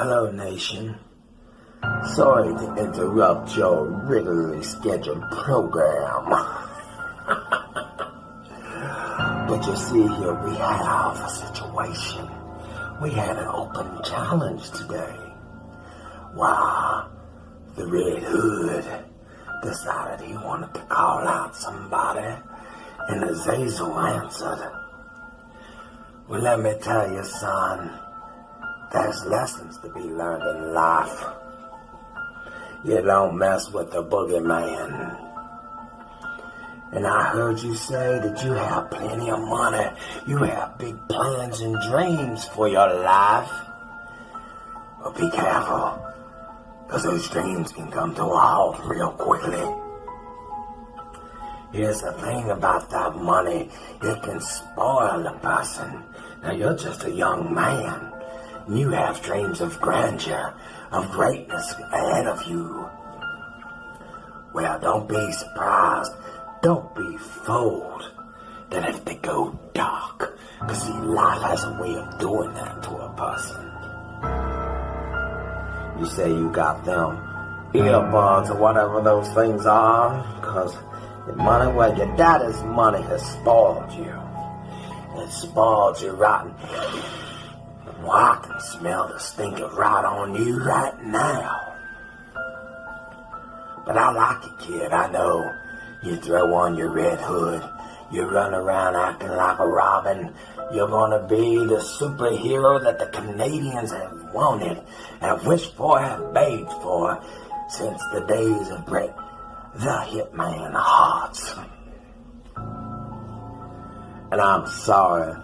Hello, nation. Sorry to interrupt your regularly scheduled program. But you see, here we have a situation. We had an open challenge today. Why, the Red Hood decided he wanted to call out somebody, and Azazel answered. Well, let me tell you, son, there's lessons to be learned in life. You don't mess with the boogeyman. And I heard you say that you have plenty of money. You have big plans and dreams for your life. But be careful, because those dreams can come to a halt real quickly. Here's the thing about that money. It can spoil a person. Now, you're just a young man. And you have dreams of grandeur, of greatness ahead of you. Well, don't be surprised. Don't be fooled that if they go dark, because see, life has a way of doing that to a person. You say you got them earbuds or whatever those things are, because the money, well, your daddy's money has spoiled you. It spoiled you rotten. Well, I can smell the stink of rot on you right now. But I like it, kid, I know. You throw on your red hood, you run around acting like a robin. You're gonna be the superhero that the Canadians have wanted, have wished for, have begged for, since the days of Bret the Hitman Hart. And I'm sorry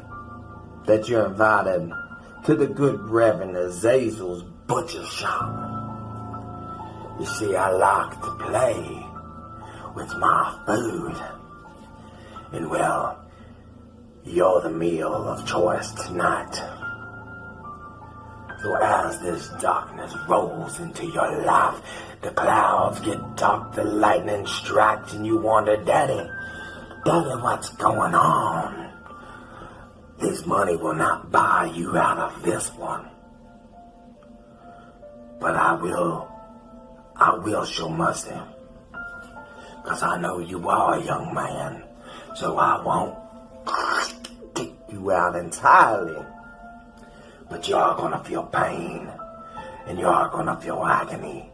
that you're invited to the good Reverend Azazel's butcher shop. You see, I like to play with my food. And well, you're the meal of choice tonight. So as this darkness rolls into your life, the clouds get dark, the lightning strikes, and you wonder, Daddy, what's going on? This money will not buy you out of this one. But I will show mercy. Because I know you are a young man, so I won't kick you out entirely. But you are going to feel pain, and you are going to feel agony,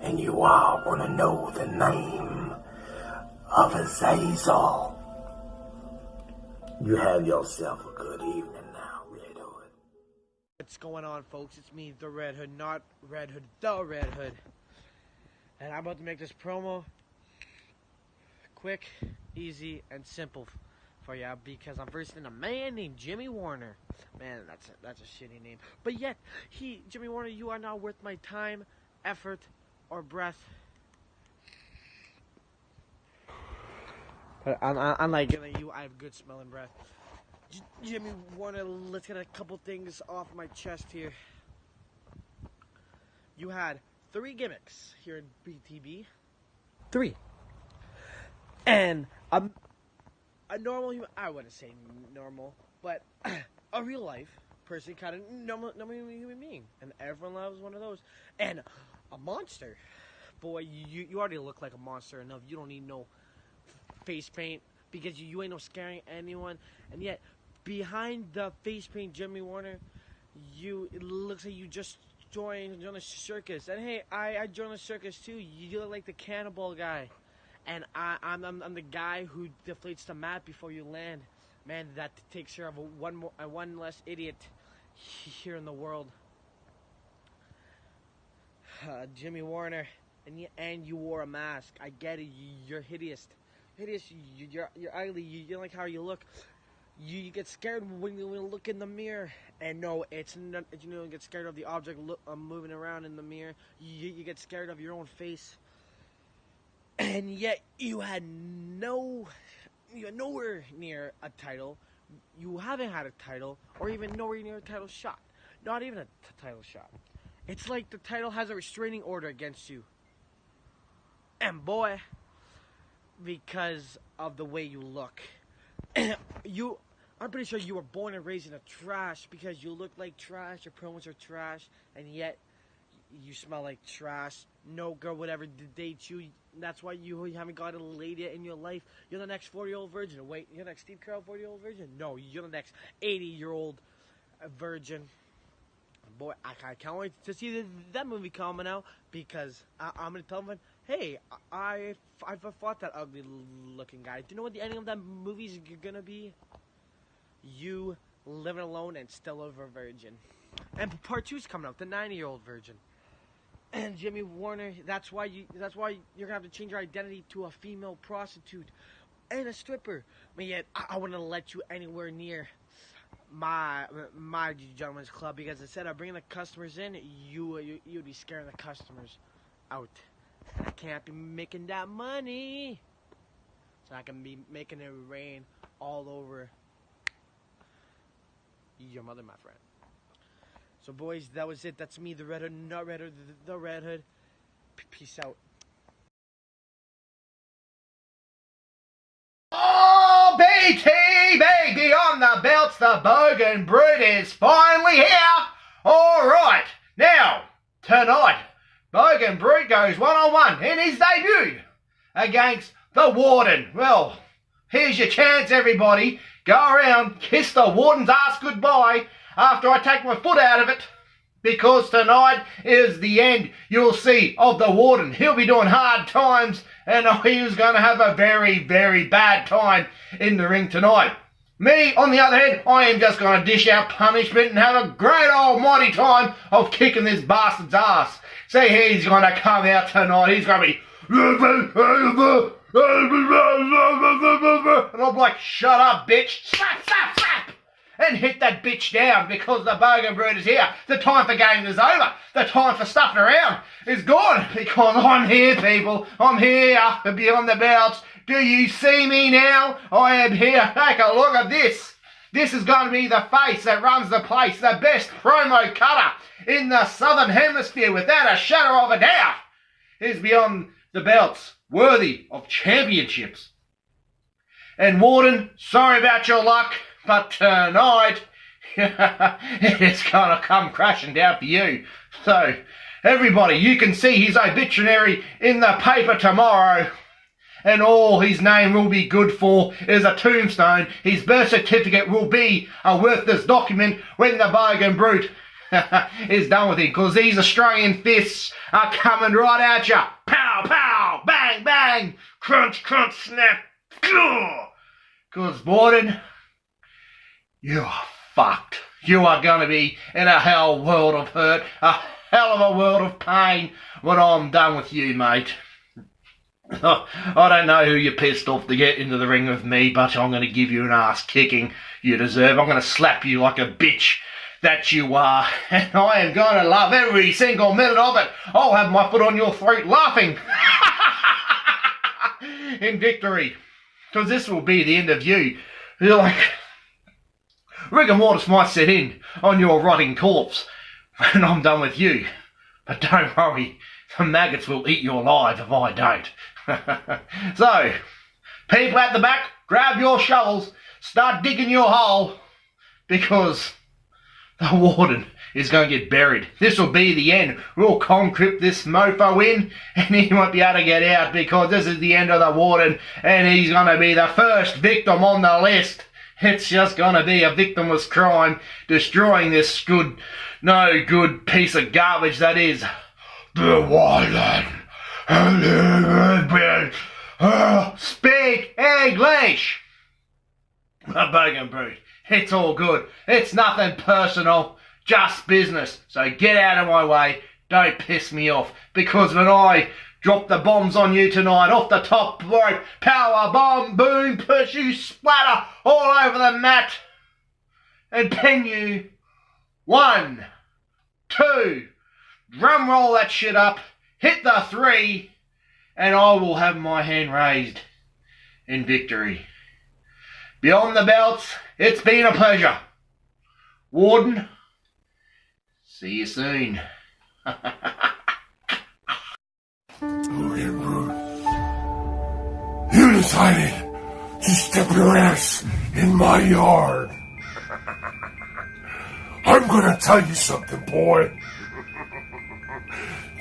and you are going to know the name of Azazel. You have yourself a good evening now, Red Hood. What's going on, folks? It's me, the Red Hood, not Red Hood, the Red Hood. And I'm about to make this promo quick, easy, and simple for you, because I'm versing a man named Jimmy Warner. Man, that's a shitty name. But yet, Jimmy Warner, you are not worth my time, effort, or breath. But unlike you, I have good smelling breath. Jimmy Warner, let's get a couple things off my chest here. You had 3 gimmicks here in BTB. 3. And a normal human, I wouldn't say normal, but a real life person, kind of normal human being. And everyone loves one of those. And a monster. Boy, you already look like a monster enough. You don't need no face paint, because you ain't no scaring anyone. And yet, behind the face paint, Jimmy Warner, it looks like you just joined a circus. And hey, I joined a circus too. You look like the cannibal guy. And I'm the guy who deflates the map before you land. Man, that takes care of one less idiot here in the world. Jimmy Warner, and you wore a mask. I get it. You're hideous. You're ugly. You don't like how you look. You get scared when you look in the mirror. And no, it's not. You don't get scared of the object moving around in the mirror. You get scared of your own face. And yet you had nowhere near a title. You haven't had a title, or even nowhere near a title shot. Not even a title shot. It's like the title has a restraining order against you. And boy, because of the way you look, I'm pretty sure you were born and raised in a trash because you look like trash, your pronouns are trash, and yet you smell like trash. No girl would ever date you. That's why you haven't got a lady in your life. You're the next 40-year-old virgin. Wait, you're the next Steve Carell 40-year-old virgin? No, you're the next 80-year-old virgin. Boy, I can't wait to see that movie coming out because I'm going to tell them, hey, I fought that ugly-looking guy. Do you know what the ending of that movie is going to be? You living alone and still a virgin. And part 2's coming out, the 90-year-old virgin. And Jimmy Warner, that's why you're gonna have to change your identity to a female prostitute and a stripper. But yet I wouldn't let you anywhere near my gentleman's club because instead of bringing the customers in, you'd be scaring the customers out. And I can't be making that money, so I can be making it rain all over your mother, my friend. So, boys, that was it. That's me, the Red Hood, not Red Hood, the Red Hood. Peace out. Oh, BTB, Beyond the Belts, the Bogan Brute is finally here. All right, now, tonight, Bogan Brute goes one-on-one in his debut against the Warden. Well, here's your chance, everybody. Go around, kiss the Warden's ass goodbye after I take my foot out of it, because tonight is the end, you'll see, of the Warden. He'll be doing hard times, and he's going to have a very, very bad time in the ring tonight. Me, on the other hand, I am just going to dish out punishment and have a great almighty time of kicking this bastard's ass. See, he's going to come out tonight, he's going to be... And I'm like, shut up, bitch. Slap, slap, slap. And hit that bitch down because the Bogan Brute is here. The time for game is over. The time for stuffing around is gone because I'm here, people. I'm here beyond the belts. Do you see me now? I am here. Take a look at this. This is going to be the face that runs the place. The best promo cutter in the Southern Hemisphere without a shadow of a doubt is Beyond the Belts. Worthy of championships. And Warden, sorry about your luck, but tonight it's going to come crashing down for you. So, everybody, you can see his obituary in the paper tomorrow, and all his name will be good for is a tombstone. His birth certificate will be a worthless document when the Bogan Brute is done with him, because these Australian fists are coming right at you. Pow, pow, bang, bang, crunch, crunch, snap. Because, Warden, you are fucked. You are going to be in a hell world of hurt, a hell of a world of pain when I'm done with you, mate. I don't know who you pissed off to get into the ring with me, but I'm going to give you an ass kicking you deserve. I'm going to slap you like a bitch that you are, and I am going to love every single minute of it. I'll have my foot on your throat laughing in victory, because this will be the end of you. You're like, rigor mortis might set in on your rotting corpse when I'm done with you, but don't worry, the maggots will eat you alive if I don't. So, people at the back, grab your shovels, start digging your hole, because the Warden is going to get buried. This will be the end. We'll concrete this mofo in, and he won't be able to get out, because this is the end of the Warden, and he's going to be the first victim on the list. It's just going to be a victimless crime, destroying this no good piece of garbage that is the Warden. Speak English! The Bogan Brute. It's all good. It's nothing personal, just business. So get out of my way. Don't piss me off. Because when I drop the bombs on you tonight, off the top rope, power bomb, boom, push you, splatter all over the mat, and pin you. 1, 2, drum roll that shit up, hit the 3, and I will have my hand raised in victory. Beyond the Belts, it's been a pleasure. Warden, see you soon. You decided to step your ass in my yard. gonna tell you something, boy.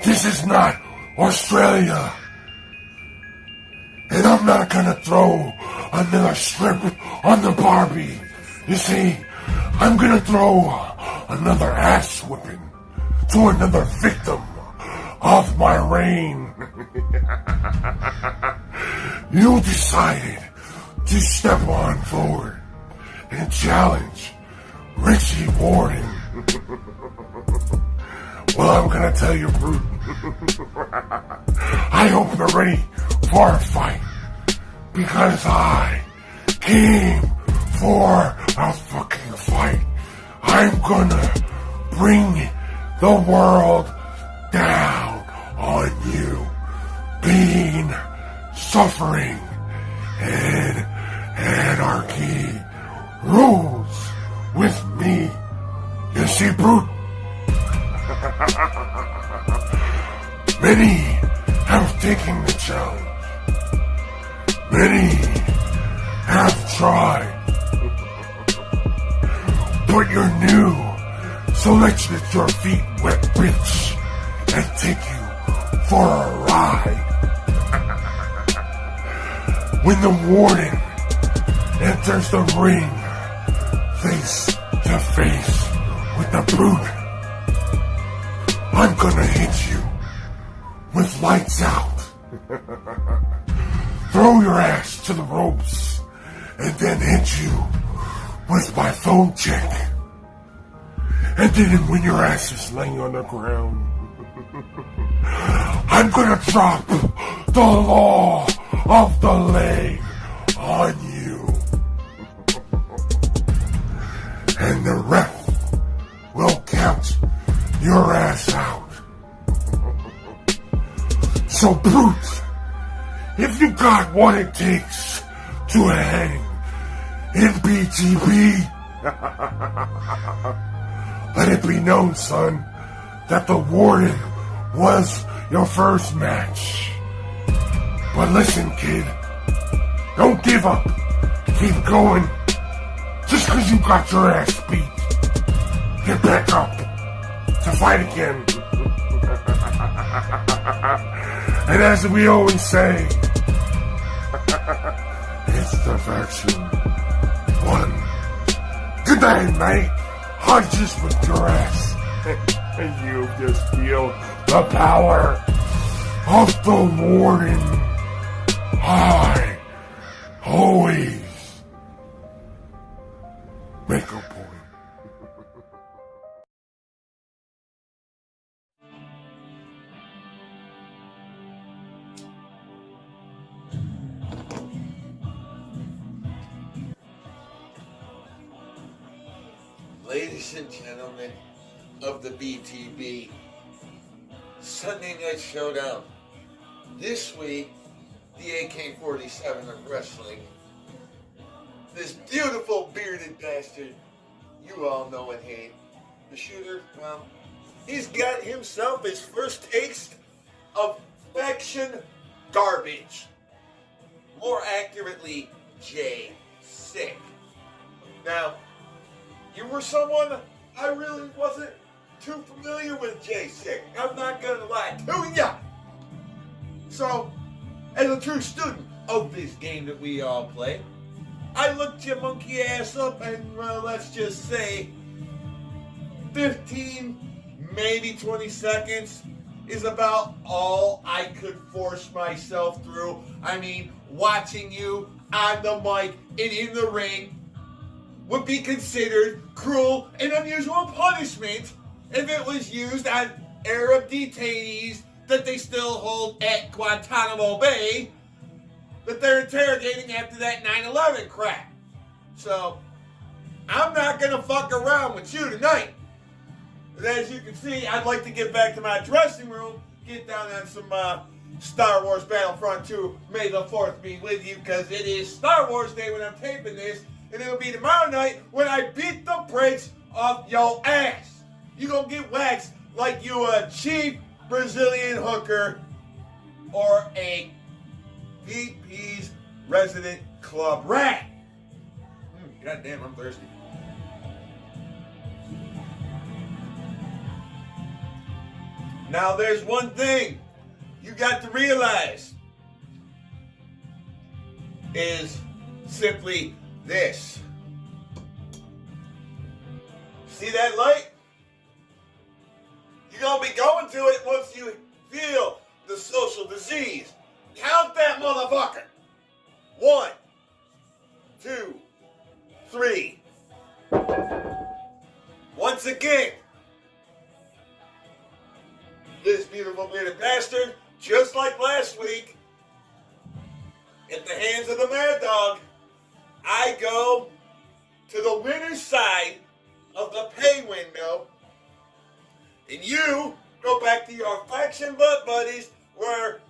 This is not Australia. And I'm not gonna throw another shrimp on the Barbie. You see, I'm gonna throw another ass whipping to another victim of my reign. You decided to step on forward and challenge Richie Warden. Well, I'm gonna tell you, Brute. I hope you're ready for a fight, because I came for a fucking fight. I'm gonna bring the world down on you. Pain, suffering, and anarchy rules with me. You see, Brute? Many have taken the challenge. Many have tried. But you're new, so let's get your feet wet, bitch, and take you for a ride. When the Warden enters the ring, face to face with the Brute, I'm gonna hit you with lights out. Throw your ass to the ropes and then hit you with my phone check. And then when your ass is laying on the ground, I'm gonna drop the law of the leg on you. And the ref will count your ass out. So, Brute, if you got what it takes to hang in BTB, let it be known, son, that the Warden was your first match. But listen, kid, don't give up. Keep going. Just because you got your ass beat, get back up to fight again. And as we always say, it's the faction one. Good night, mate. I just whipped your ass. And you just feel the power of the Warden. I always make a point. Ladies and gentlemen of the BTB, Sunday Night Showdown. This week, the AK-47 of wrestling. This beautiful bearded bastard you all know and hate. The shooter, well, he's got himself his first taste of faction garbage. More accurately, Jay Sick. Now, you were someone I really wasn't too familiar with, Jay Sick. I'm not gonna lie to ya. So, as a true student of this game that we all play, I looked your monkey ass up and, let's just say 15, maybe 20 seconds is about all I could force myself through. I mean, watching you on the mic and in the ring would be considered cruel and unusual punishment if it was used on Arab detainees that they still hold at Guantanamo Bay that they're interrogating after that 9/11 crap. So, I'm not going to fuck around with you tonight. But as you can see, I'd like to get back to my dressing room, get down on some Star Wars Battlefront 2, May the 4th be with you, because it is Star Wars Day when I'm taping this, and it'll be tomorrow night when I beat the brakes off your ass. You gonna get waxed like you a cheap Brazilian hooker or a VP's resident club rat. God damn, I'm thirsty. Now there's one thing you got to realize is simply this. See that light? You're going to be going to it once you feel the social disease. Count that motherfucker. 1, 2, 3. Once again, this beautiful bearded bastard, just like last week, at the hands of the Mad Dog, I go to the winner's side of the pay window, and you go back to your faction butt buddies, where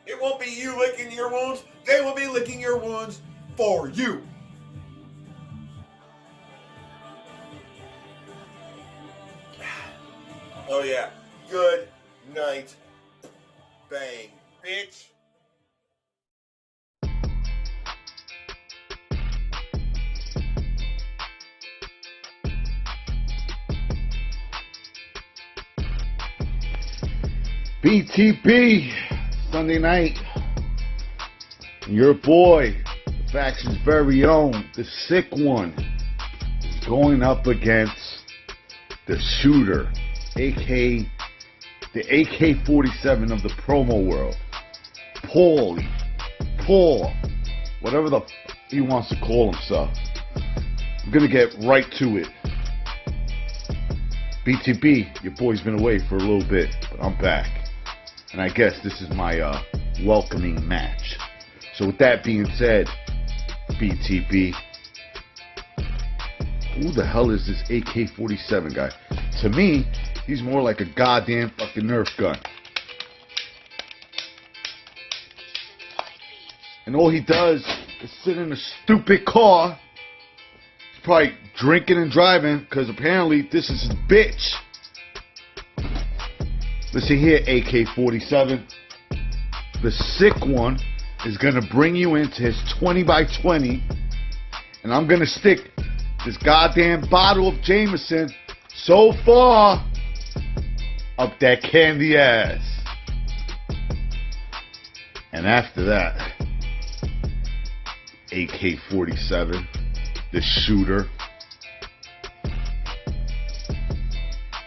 it won't be you licking your wounds, they will be licking your wounds for you. Oh yeah, good night, bang, bitch. BTB, Sunday night. Your boy, the faction's very own, the sick one, is going up against the shooter, aka the AK-47 of the promo world, Paul, whatever the he wants to call himself. I'm gonna get right to it. BTB, your boy's been away for a little bit, but I'm back. And I guess this is my welcoming match. So with that being said, BTB, who the hell is this AK-47 guy? To me, he's more like a goddamn fucking Nerf gun. And all he does is sit in a stupid car. He's probably drinking and driving, because apparently this is his bitch. Listen here, AK-47. The sick one is going to bring you into his 20x20, and I'm going to stick this goddamn bottle of Jameson so far up that candy ass. And after that, AK-47, the shooter,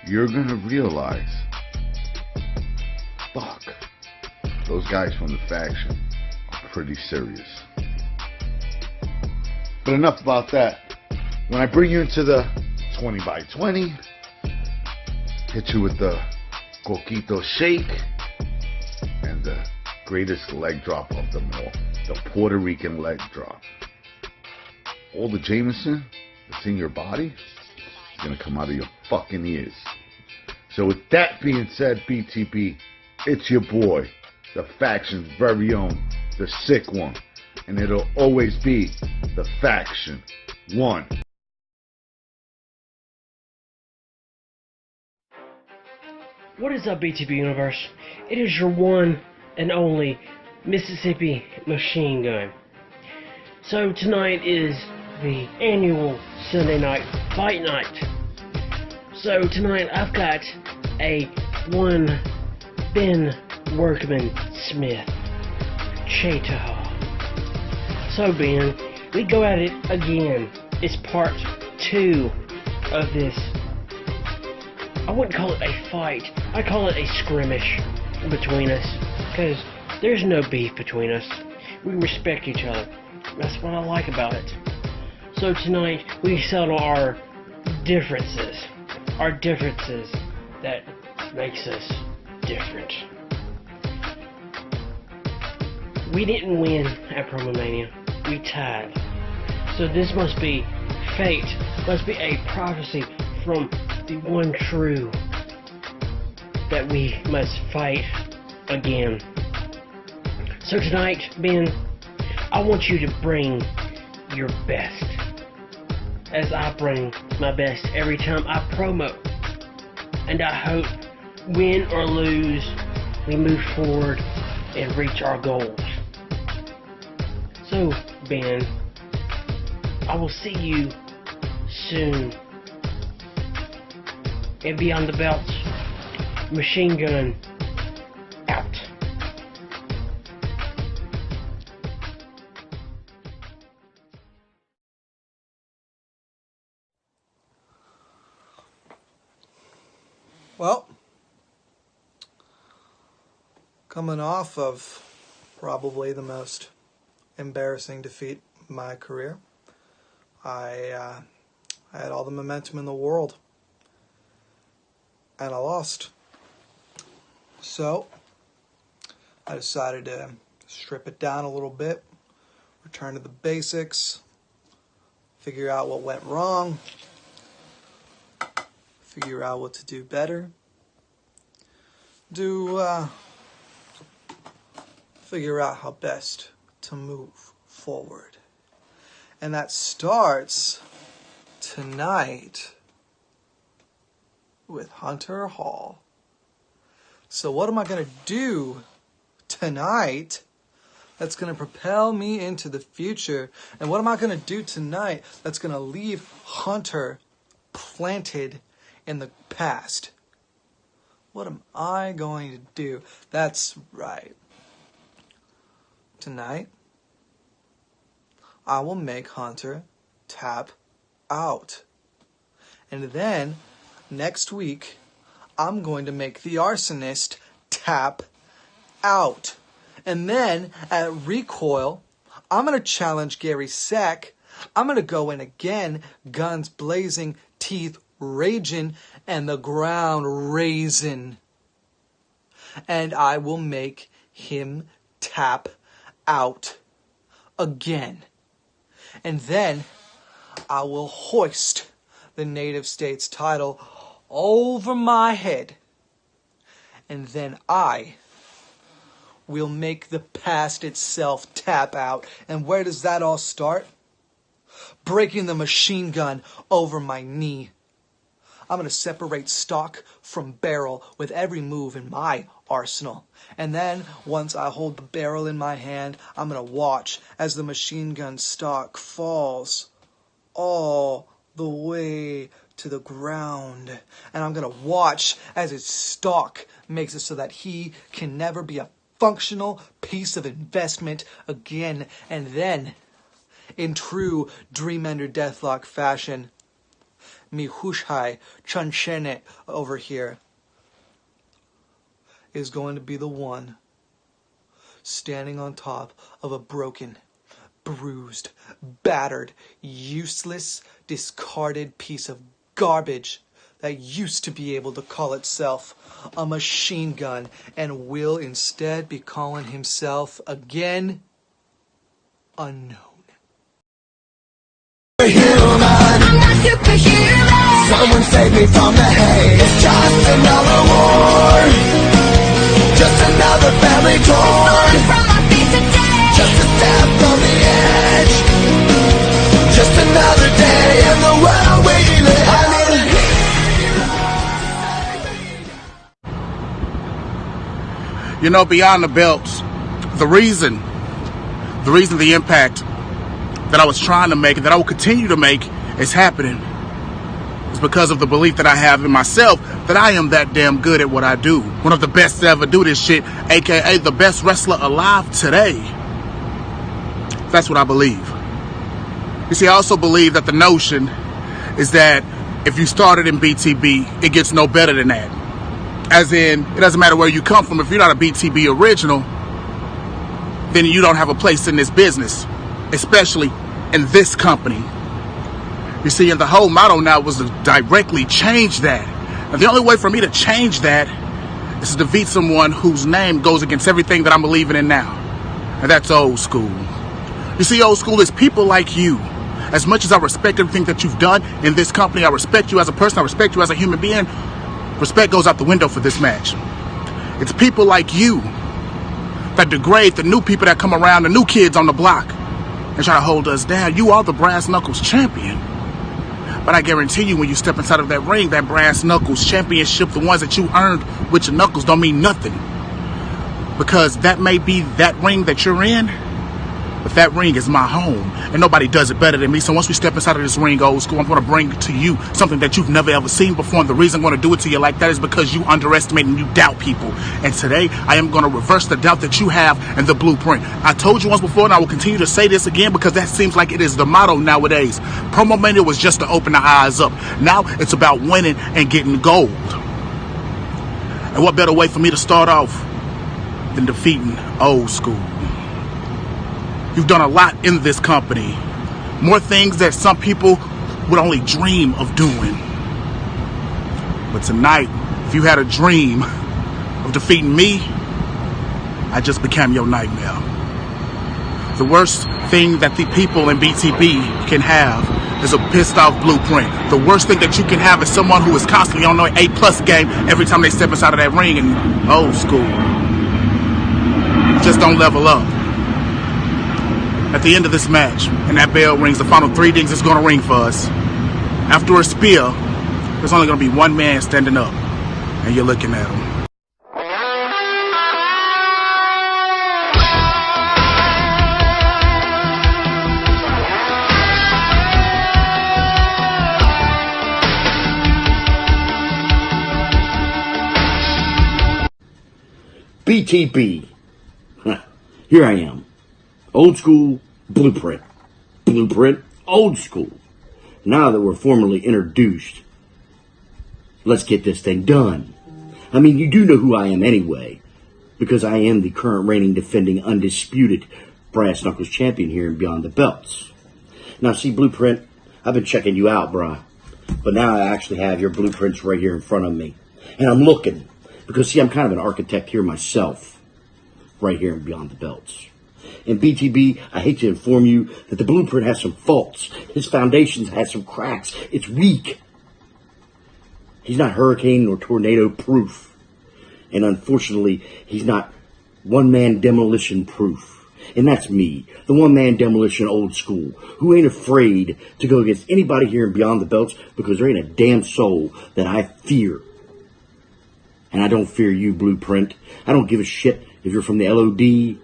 you're going to realize, fuck, those guys from the faction are pretty serious. But enough about that. When I bring you into the 20x20, hit you with the coquito shake and the greatest leg drop of them all, the Puerto Rican leg drop. All the Jameson that's in your body is gonna come out of your fucking ears. So with that being said, BTB, it's your boy, the faction's very own, the sick one, and it'll always be the faction one. What is up, BTB Universe? It is your one and only Mississippi Machine Gun. So tonight is the annual Sunday night fight night. So tonight I've got a one Ben Workman Smith Chateau. So Ben, we go at it again. It's part 2 of this. I wouldn't call it a fight. I call it a skirmish between us, because there's no beef between us. We respect each other. That's what I like about it. So tonight we settle our differences that makes us different. We didn't win at Promomania. We tied. So this must be fate. Must be a prophecy from the one true that we must fight again. So tonight, Ben, I want you to bring your best, as I bring my best every time I promo. And I hope, win or lose, we move forward and reach our goals. So, Ben, I will see you soon. And beyond the belts, Machine Gun out. Well, coming off of probably the most embarrassing defeat in my career, I had all the momentum in the world, and I lost. So I decided to strip it down a little bit, return to the basics, figure out what went wrong, figure out what to do better, figure out how best to move forward. And that starts tonight with Hunter Hall. So what am I going to do tonight that's going to propel me into the future? And what am I going to do tonight that's going to leave Hunter planted in the past? What am I going to do? That's right. Tonight, I will make Hunter tap out. And then, next week, I'm going to make the arsonist tap out. And then, at Recoil, I'm going to challenge Gary Sack. I'm going to go in again, guns blazing, teeth raging, and the ground raising. And I will make him tap out again. And then I will hoist the Native States title over my head. And then I will make the past itself tap out. And where does that all start? Breaking the machine gun over my knee. I'm going to separate stock from barrel with every move in my arsenal. And then, once I hold the barrel in my hand, I'm going to watch as the machine gun stock falls all the way to the ground. And I'm going to watch as his stock makes it so that he can never be a functional piece of investment again. And then, in true Dreamender Deathlock fashion, Mihushai Chunshene over here is going to be the one standing on top of a broken, bruised, battered, useless, discarded piece of garbage that used to be able to call itself a machine gun and will instead be calling himself again unknown. I'm not superhuman. Someone save me from the hate. It's just another war. Just another family torn from my feet today. Just a step from the edge. Just another day in the world we live. I need a hero. You know, beyond the belts, the reason the impact that I was trying to make and that I will continue to make is happening is because of the belief that I have in myself that I am that damn good at what I do. One of the best to ever do this shit, aka the best wrestler alive today. That's what I believe. You see, I also believe that the notion is that if you started in BTB, it gets no better than that. As in, it doesn't matter where you come from. If you're not a BTB original, then you don't have a place in this business, especially in this company. You see, and the whole motto now was to directly change that. And the only way for me to change that is to defeat someone whose name goes against everything that I'm believing in now. And that's old school. You see, old school is people like you. As much as I respect everything that you've done in this company, I respect you as a person, I respect you as a human being, respect goes out the window for this match. It's people like you that degrade the new people that come around, the new kids on the block, and try to hold us down. You are the Brass Knuckles champion. But I guarantee you, when you step inside of that ring, that Brass Knuckles championship, the ones that you earned with your knuckles, don't mean nothing. Because that may be that ring that you're in, But that ring is my home, and nobody does it better than me. So once we step inside of this ring, old school, I'm going to bring to you something that you've never ever seen before. And the reason I'm going to do it to you like that is because you underestimate and you doubt people. And today, I am going to reverse the doubt that you have in the blueprint. I told you once before, and I will continue to say this again because that seems like it is the motto nowadays. Promo Mania was just to open the eyes up. Now it's about winning and getting gold. And what better way for me to start off than defeating old school? You've done a lot in this company. More things that some people would only dream of doing. But tonight, if you had a dream of defeating me, I just became your nightmare. The worst thing that the people in BTB can have is a pissed off blueprint. The worst thing that you can have is someone who is constantly on their A+ game every time they step inside of that ring and old school. Just don't level up. At the end of this match, and that bell rings, the final 3 dings is going to ring for us. After a spear, there's only going to be one man standing up, and you're looking at him. BTB. Here I am. Old school, blueprint. Blueprint, old school. Now that we're formally introduced, let's get this thing done. I mean, you do know who I am anyway, because I am the current reigning, defending, undisputed Brass Knuckles champion here in Beyond the Belts. Now, see, Blueprint, I've been checking you out, brah. But now I actually have your blueprints right here in front of me. And I'm looking, because, see, I'm kind of an architect here myself, right here in Beyond the Belts. And BTB, I hate to inform you that the blueprint has some faults. His foundations has some cracks. It's weak. He's not hurricane or tornado proof. And unfortunately, he's not one-man demolition proof. And that's me, the one-man demolition old school, who ain't afraid to go against anybody here in Beyond the Belts because there ain't a damn soul that I fear. And I don't fear you, Blueprint. I don't give a shit if you're from the LOD.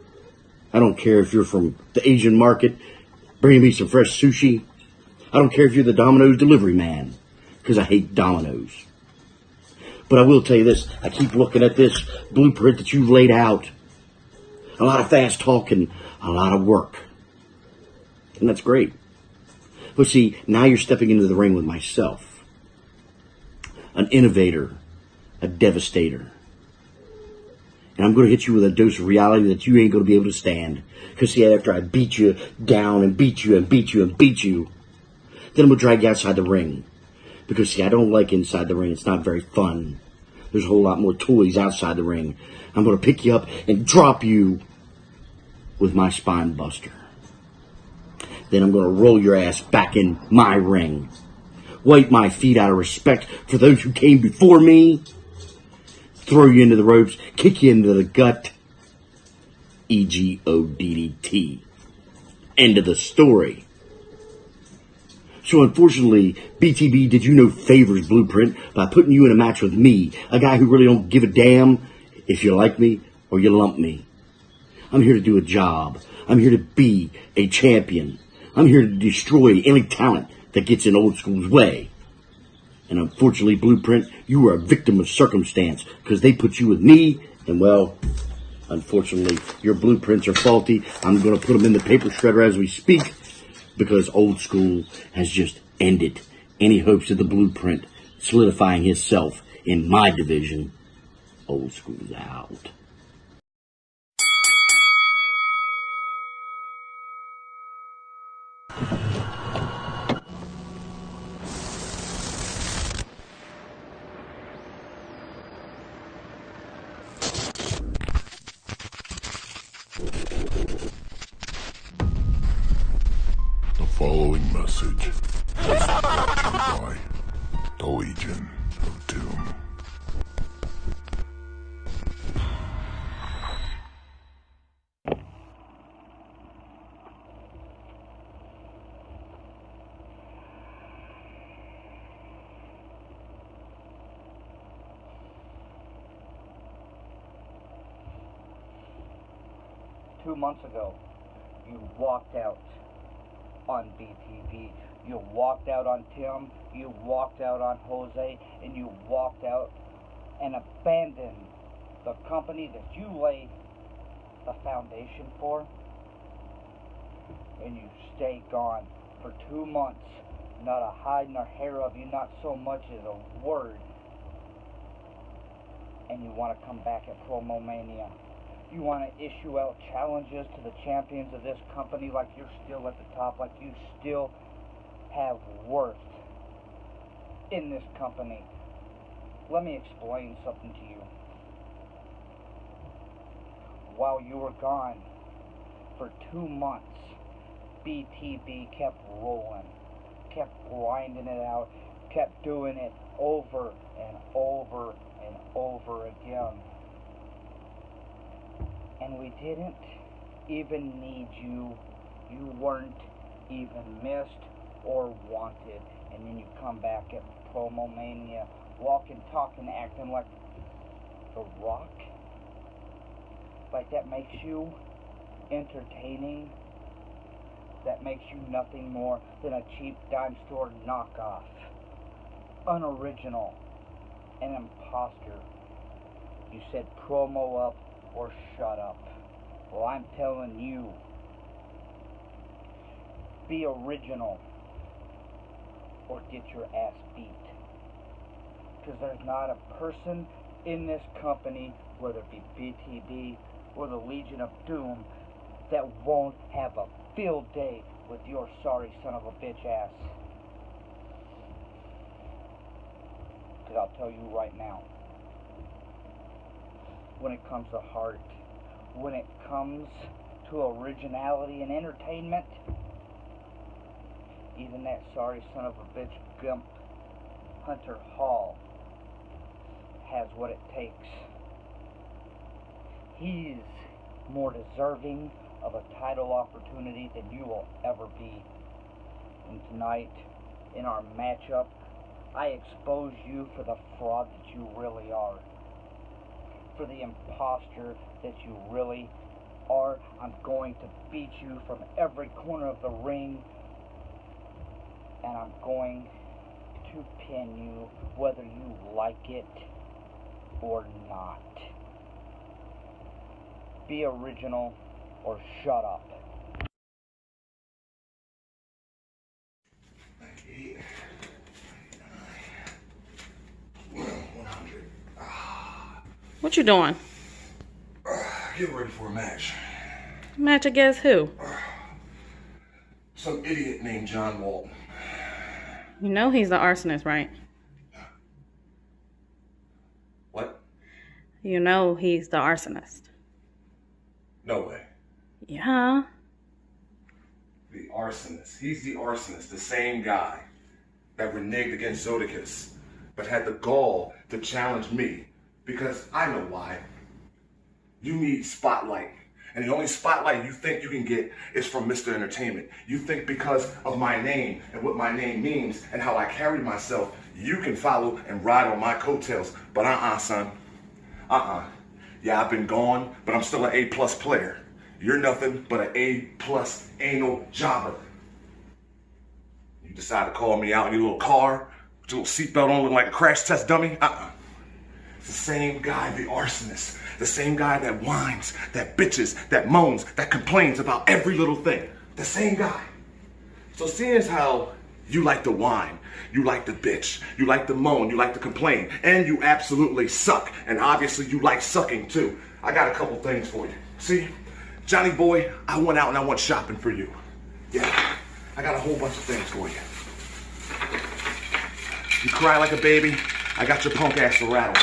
I don't care if you're from the Asian market, bringing me some fresh sushi. I don't care if you're the Domino's delivery man, because I hate Domino's. But I will tell you this, I keep looking at this blueprint that you've laid out. A lot of fast talking, a lot of work. And that's great. But see, now you're stepping into the ring with myself. An innovator, a devastator. And I'm going to hit you with a dose of reality that you ain't going to be able to stand. Because see, after I beat you down and beat you and beat you and beat you, then I'm going to drag you outside the ring. Because see, I don't like inside the ring. It's not very fun. There's a whole lot more toys outside the ring. I'm going to pick you up and drop you with my spine buster. Then I'm going to roll your ass back in my ring. Wipe my feet out of respect for those who came before me. Throw you into the ropes, kick you into the gut. EGODDT. End of the story. So unfortunately, BTB did you no favors, Blueprint, by putting you in a match with me, a guy who really don't give a damn if you like me or you lump me. I'm here to do a job. I'm here to be a champion. I'm here to destroy any talent that gets in old school's way. And unfortunately, Blueprint, you were a victim of circumstance because they put you with me, and well, unfortunately, your blueprints are faulty. I'm going to put them in the paper shredder as we speak because old school has just ended any hopes of the Blueprint solidifying himself in my division. Old school's out. The following message is brought to you by the Legion of Doom. 2 months ago, You walked out on BTB. You walked out on Tim. You walked out on Jose. And you walked out and abandoned the company that you laid the foundation for. And you stay gone for 2 months. Not a hide nor hair of you, not so much as a word. And you want to come back at Promo Mania. You want to issue out challenges to the champions of this company like you're still at the top, like you still have worth in this company. Let me explain something to you. While you were gone for 2 months, BTB kept rolling, kept grinding it out, kept doing it over and over and over again. And we didn't even need you. You weren't even missed or wanted. And then you come back at Promo Mania, walking, talking, acting like The Rock? Like that makes you entertaining? That makes you nothing more than a cheap dime store knockoff, unoriginal, an imposter. You said promo up or shut up. Well, I'm telling you, be original or get your ass beat. Because there's not a person in this company, whether it be BTB or the Legion of Doom, that won't have a field day with your sorry son of a bitch ass. Because I'll tell you right now, when it comes to heart, when it comes to originality and entertainment, even that sorry son of a bitch Gump Hunter Hall has what it takes. He's more deserving of a title opportunity than you will ever be. And tonight, in our matchup, I expose you for the fraud that you really are. For the imposter that you really are. I'm going to beat you from every corner of the ring. And I'm going to pin you whether you like it or not. Be original or shut up. What you doing? Getting ready for a match. Match against who? Some idiot named John Walton. You know he's the arsonist, right? What? You know he's the arsonist. No way. Yeah. The arsonist. He's the arsonist, the same guy that reneged against Zodicus, but had the gall to challenge me because I know why. You need spotlight. And the only spotlight you think you can get is from Mr. Entertainment. You think because of my name and what my name means and how I carry myself, you can follow and ride on my coattails. But son. Yeah, I've been gone, but I'm still an A+ player. You're nothing but an A+ anal jobber. You decide to call me out in your little car with your little seatbelt on looking like a crash test dummy? It's the same guy, the arsonist. The same guy that whines, that bitches, that moans, that complains about every little thing. The same guy. So seeing as how you like to whine, you like to bitch, you like to moan, you like to complain, and you absolutely suck, and obviously you like sucking too, I got a couple things for you. See, Johnny boy, I went out and I went shopping for you. Yeah, I got a whole bunch of things for you. You cry like a baby, I got your punk ass to rattle.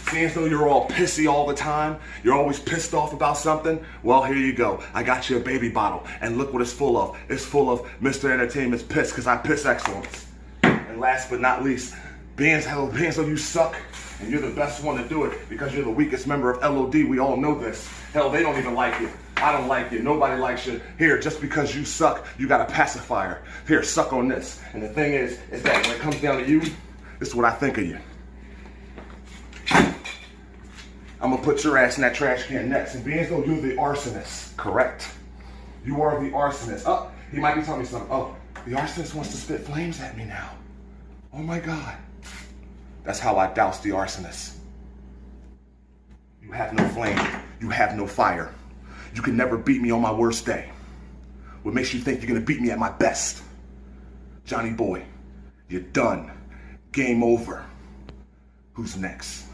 Seeing as though you're all pissy all the time, you're always pissed off about something, well, here you go. I got you a baby bottle, and look what it's full of. It's full of Mr. Entertainment's piss, because I piss excellence. And last but not least, being as though you suck, and you're the best one to do it, because you're the weakest member of LOD, we all know this. Hell, they don't even like you. I don't like you. Nobody likes you. Here, just because you suck, you got a pacifier. Here, suck on this. And the thing is that when it comes down to you, this is what I think of you. I'm gonna put your ass in that trash can next. And being as though you're the arsonist, correct? You are the arsonist. Oh, he might be telling me something. Oh, the arsonist wants to spit flames at me now. Oh my God. That's how I douse the arsonist. You have no flame. You have no fire. You can never beat me on my worst day. What makes you think you're gonna beat me at my best? Johnny boy, you're done. Game over. Who's next?